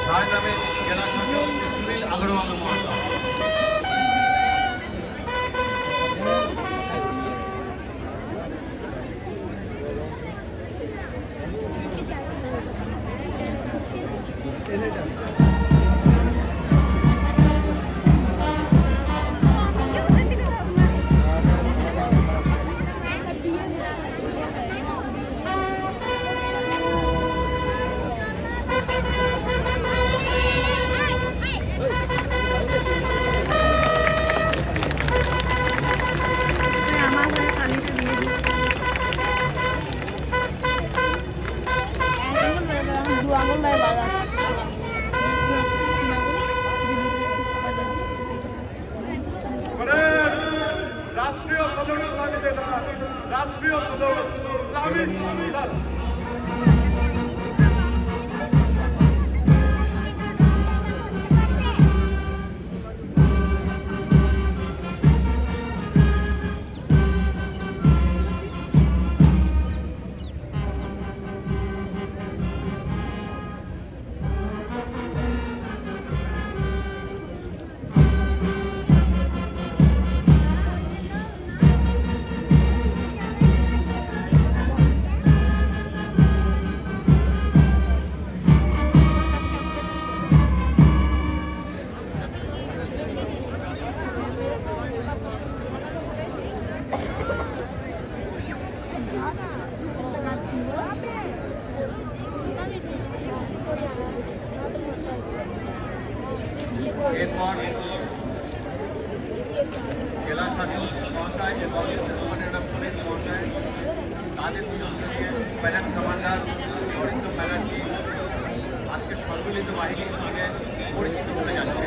ঝাড়গ্রামের জেলা শাসক সুনীল আগরওয়াল মহাশয়। রাষ্ট্রীয় সদরের দাবিতে রাষ্ট্রীয় সদর এরপর জেলা শাসক মহাশয় এবং পুলিশ মহাশয় তাদের দুজনকে দিয়ে ব্যাটালিয়ন কমান্ডার অরিন্দম ব্যানার্জি আজকে সম্মিলিত বাহিনীর সঙ্গে পরিচিত হতে যাচ্ছে।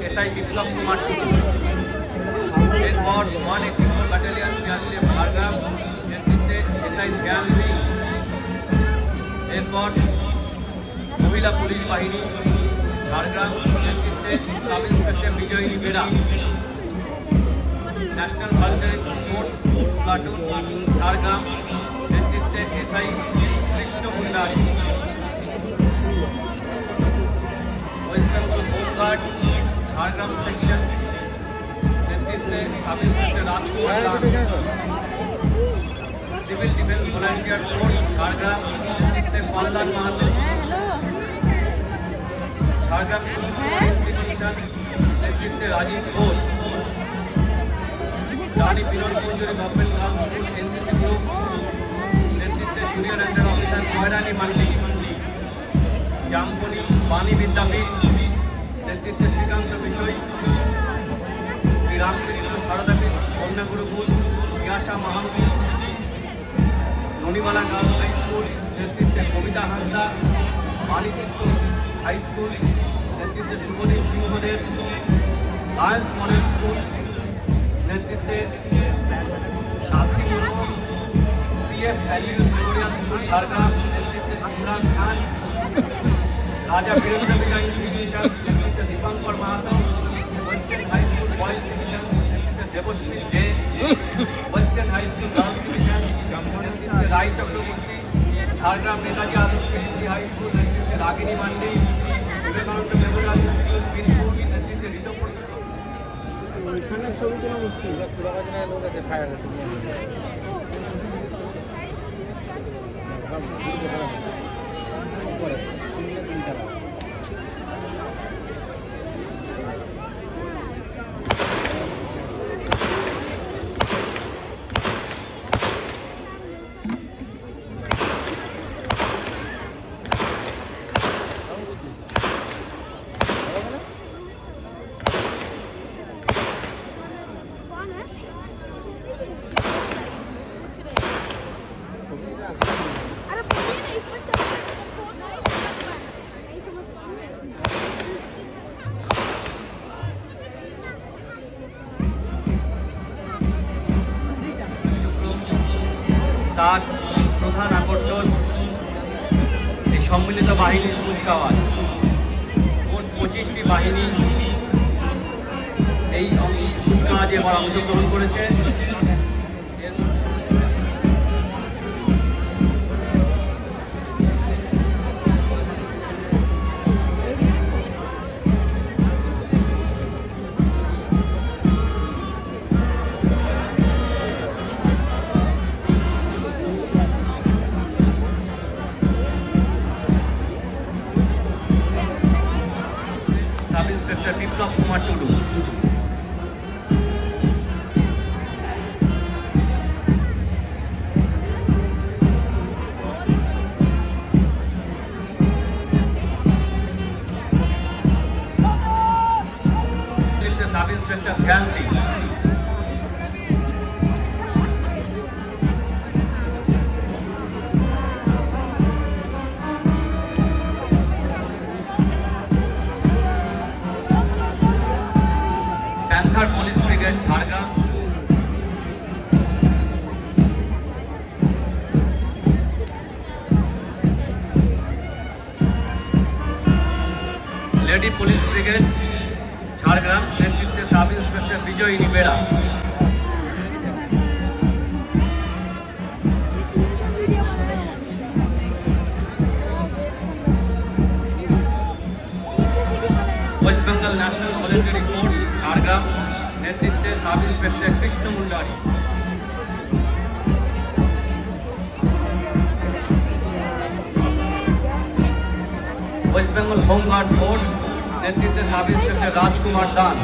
এসআই বিপ্লব কুমার টুডু, এরপর 184 ব্যাটালিয়ন সিআরপিএফ ঝাড়গ্রাম নেতৃত্বে এসআই শ্যাম সিং, এরপর মহিলা পুলিশ বাহিনী ঝাড়গ্রাম নেতৃত্বে sub inspector Bijayini Bera, national volunteer force platoon Jhargram নেতৃত্বে SI Krishna Mundari, West Bengal home guard Jhargram section নেতৃত্বে sub inspector Rajkumar Das, civil defence volunteer force Jhargram নেতৃত্বে কল্যাণ মাহাতো, ঝাড়গ্রাম ইনস্টিটিউশন নেতৃত্বে Rajib Ghosh, Rani Binodpunjuri government girls school NCC group নেতৃত্বে junior under officer Moyrani Mandi, Jampuri Bani Vidyapith নেতৃত্বে Srikanta Bishoi, Shri Ramakrishna Saradapith Kanya Gurukul Iyasa Mahanti, Nonimala girls high school নেতৃত্বে কবিতা হাসদা, বাণীতীর্থ হাই স্কুল নেতৃত্বে Subhadip Singhdeo, Lions model school নেতৃত্বে Sathi Murmu, CF value memorial school Jhargram নেতৃত্বে Imran Khan, Raja Birendra Bijay institution নেতৃত্বে Dipankar Mahato, western high school boys division নেতৃত্বে Debashree De, western high school girls division নেতৃত্বে রায় চক্রবর্তী, ঝাড়গ্রাম নেতাজি আদর্শ হিন্দি হাই স্কুল নেতৃত্বে রাগিনী মান্ডি, বিবেকানন্দ মেমোরিয়াল স্কুল বিনপুর নেতৃত্বে ঋতব্রত। ছবি তোলা মুশকিল, লোক আছে খায় গেছে। সম্মিলিত বাহিনীর কুচকাওয়াজ। মোট 25টি বাহিনী এই কুচকাওয়াজে এবার অংশগ্রহণ করেছে। Sub inspector Biplab Kumar Tudu, sub inspector Dhyan Singh, panther police brigade Jhargram, lady police brigade Jhargram নেতৃত্বে sub inspector Bijay Nibera, West Bengal national volunteer force Jhargram নেতৃত্বে sub inspector Krishna Mundari, West Bengal home guard force নেতৃত্বে sub inspector Rajkumar Dan,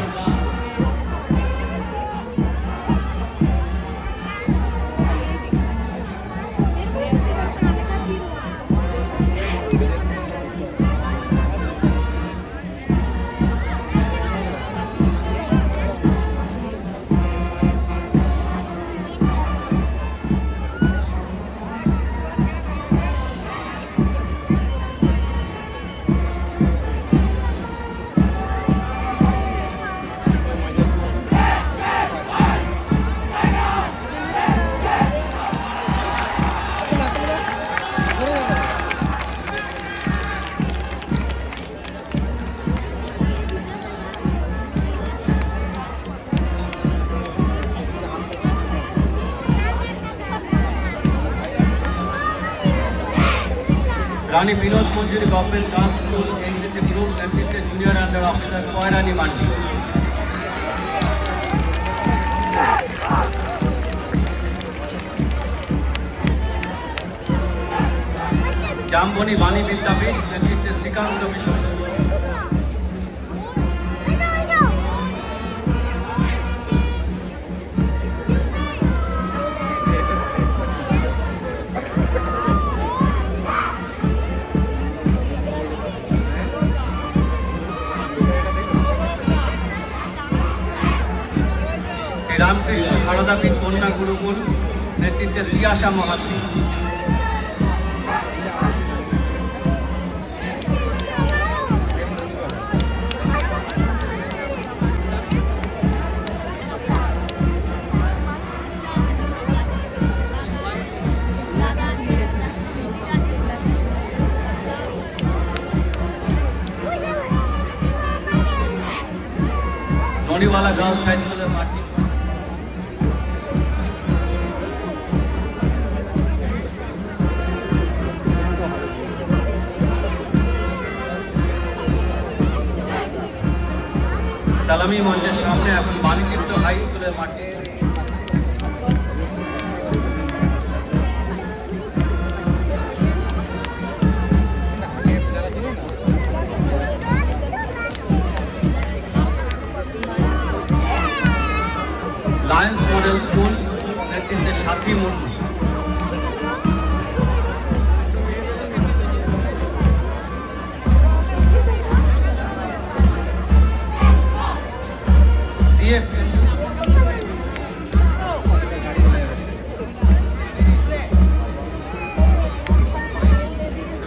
Rani Binod Manjuri government girls school NCC group নেতৃত্বে junior under officer Koyrani Mandi, Jamboni Bani Vidyapith নেতৃত্বে শ্রীকান্ত বিষয়, রামকৃষ্ণ সারদাপীঠ কন্যা গুরুকুল নেতৃত্বে তিয়াসা মহাসি, নড়িওয়ালা girls high স্কুলের মাটি, সালামি মঞ্চের সামনে এখন বাণীতীর্থ হাই স্কুলের মাঠে লায়ন্স মডেল স্কুল নেতৃত্বে সাথী মুর্মু,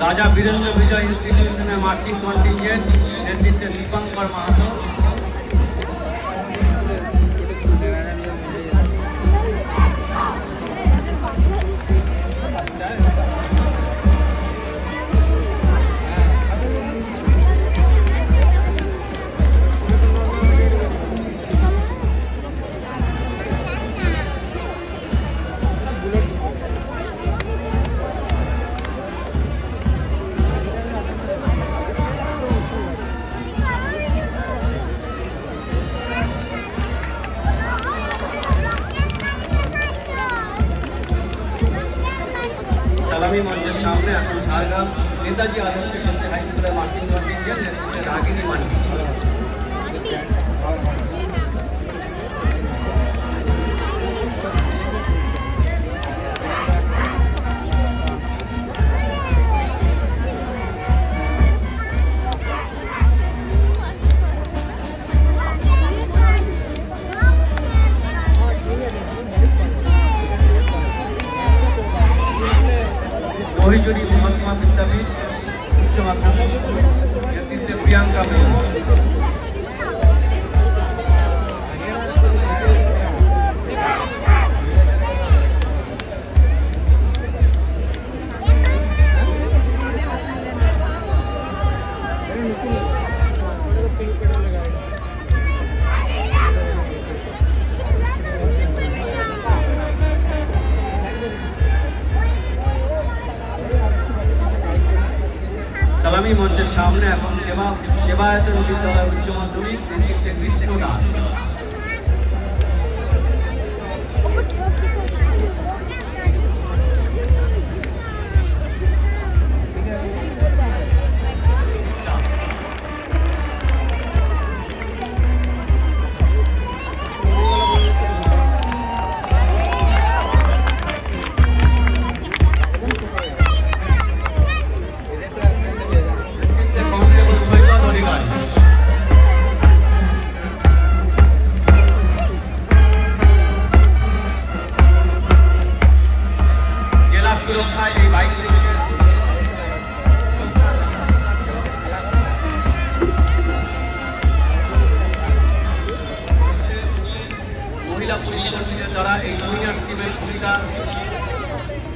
राजा वीरेंद्र विजय इंस्टीट्यूशन में मार्चिंग कॉन्टिजेंट नेतृत्व दीपंकर महतो, ঝাড়গ্রাম নেতাজি আদর্শ হাই স্কুলের মার্কিং কন্টিনজেন্ট নেতৃত্বে রাগিনী মান্ডি। মহিজুরি মহাত্মা বিদ্যাপীঠ উচ্চ মাধ্যমিক নেতৃত্বে প্রিয়াঙ্কা মেয়ে। সালামী মঞ্চের সামনে এখন সেবায়তন বিদ্যালয় উচ্চ মাধ্যমিক নেতৃত্বে কৃষ্ণ দাস। মহিলা পুলিশ কর্মীদের দ্বারা এই জুনিয়র টিমের ভূমিকা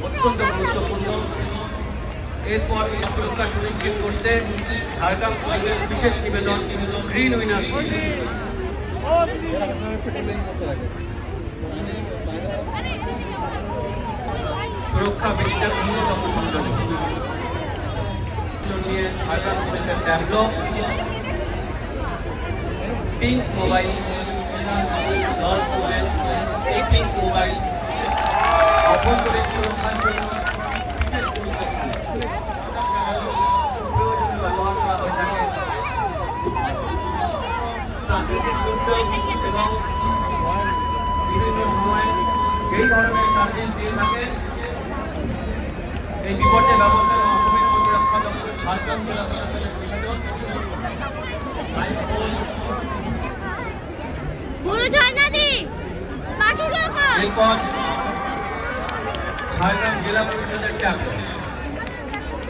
অত্যন্ত গুরুত্বপূর্ণ। এরপর এই সুরক্ষা সুনিশ্চিত করতে ঝাড়গ্রাম পুলিশের বিশেষ নিবেদন গ্রিন উইনার সুরক্ষা বিশেষের অন্যতম সংযোগ নিয়ে ঝাড়গ্রাম পুলিশের ট্যাবলো পিঙ্ক মোবাইল এই পিঙ্ক মোবাইল অভ্যন্তরীণ সুরক্ষার জন্য ব্যবহার করা হয়ে থাকে প্রাকৃতিক দুর্যোগ এবং বিভিন্ন সময় যেই ধরনের সার্ভিস দিয়ে থাকে এই বিপর্যয় ব্যবস্থা এবং অসমের প্রতিরক্ষা দপ্তর ঝাড়গ্রাম জেলা প্রশাসনের এরপর ঝাড়গ্রাম জেলা পরিষদের ট্যাবলো।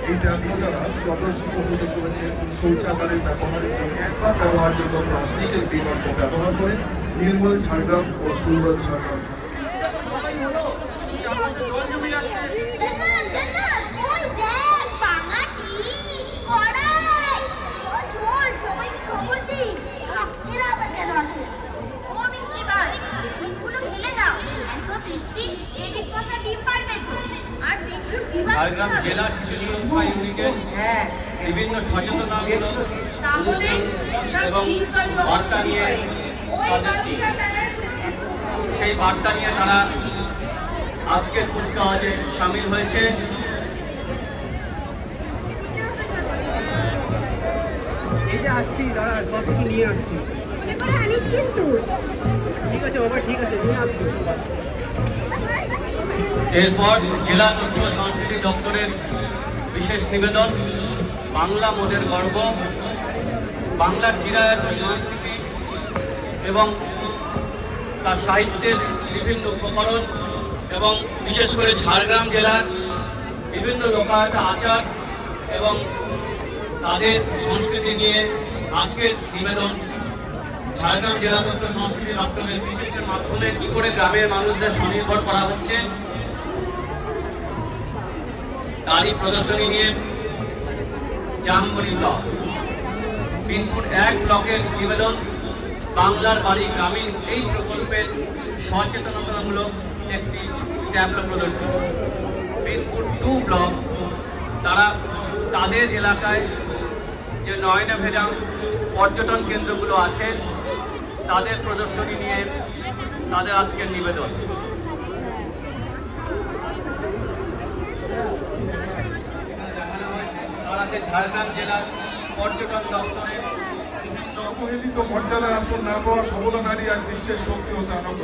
এই ট্যাবলো দ্বারা প্রদর্শিত হতে চলেছে শৌচাগারের ব্যবহারের একবার ব্যবহারযোগ্য প্লাস্টিকের বিকল্প ব্যবহার করে নির্মল ঝাড়গ্রাম ও সুন্দর ঝাড়গ্রাম। ঝাড়গ্রাম জেলা শিশু সুরক্ষা ইউনিটের বিভিন্ন সচেতনতামূলক অনুষ্ঠান এবং বার্তা নিয়ে সেই বার্তা নিয়ে তারা আজকের কুচকাওয়াজে সামিল হয়েছে। এই যে আসছি দাদা সব কিছু নিয়ে আসছি কিন্তু ঠিক আছে বাবা ঠিক আছে নিয়ে আসবো। এরপর জেলা তথ্য সংস্কৃতি দপ্তরের বিশেষ নিবেদন বাংলা মোদের গর্ব বাংলার চিরায়ত সংস্কৃতি এবং তার সাহিত্যের বিভিন্ন উপকরণ এবং বিশেষ করে ঝাড়গ্রাম জেলার বিভিন্ন লোকায়ত আচার এবং তাদের সংস্কৃতি নিয়ে আজকের নিবেদন ঝাড়গ্রাম জেলা তথ্য সংস্কৃতি দপ্তরের বিশেষের মাধ্যমে কি করে গ্রামের মানুষদের স্বনির্ভর করা হচ্ছে তারই প্রদর্শনী নিয়ে জামবনি ব্লক পিনপুর 1 ব্লকের নিবেদন বাংলার বাড়ি গ্রামীণ এই প্রকল্পের সচেতনতামূলক একটি ট্যাবলো প্রদর্শন। পিনপুর 2 ব্লক তারা তাদের এলাকায় যে নয়নাভেরাম পর্যটন কেন্দ্রগুলো আছে তাদের প্রদর্শনী নিয়ে তাদের আজকের নিবেদন। আছে ঝাড়গ্রাম জেলার পর্যটন দপ্তরের অবহেলিত মর্যাদার আসন না পাওয়া সবলা নারী আর বিশ্বের শক্তি ও জানক।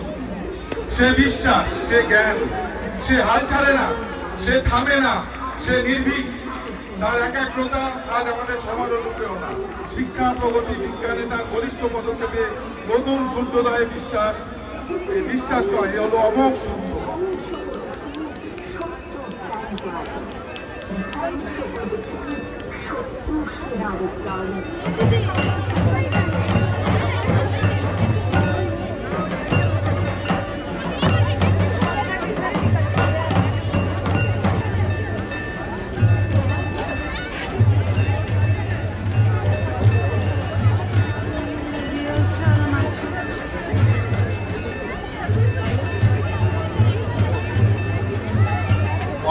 সে বিশ্বাস, সে জ্ঞান, সে হাল ছাড়ে না, সে থামে না, সে নির্ভীক। তার একাগ্রতা আজ আমাদের সমাজ অনুপ্রেরণা। শিক্ষা, প্রগতি, বিজ্ঞানে তার বলিষ্ঠ পদক্ষেপে নতুন সূর্যোদয়ে বিশ্বাস, এই বিশ্বাস নয়, এ হলো অমোঘ সূর্য।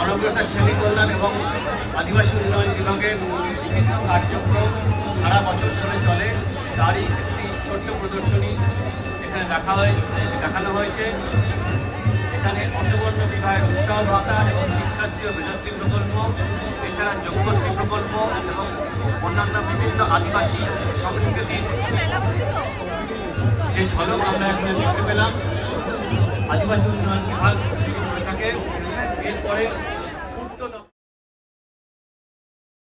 অনগ্রসর শ্রেণী কল্যাণ এবং আদিবাসী উন্নয়ন বিভাগের বিভিন্ন কার্যক্রম সারা বছর ধরে চলে, তারই একটি ছোট্ট প্রদর্শনী এখানে দেখানো হয়েছে। এখানে অসবর্ণ বিবাহের উৎসাহ ভাতা এবং শিক্ষার্থী ও বিদ্যার্থী প্রকল্প, এছাড়া যোগ্যশ্রী প্রকল্প এবং অন্যান্য বিভিন্ন আদিবাসী সংস্কৃতির যে ঝলক আমরা এখানে দেখতে পেলাম। আদিবাসী উন্নয়ন বিভাগ শুরু করে থাকে। এরপরে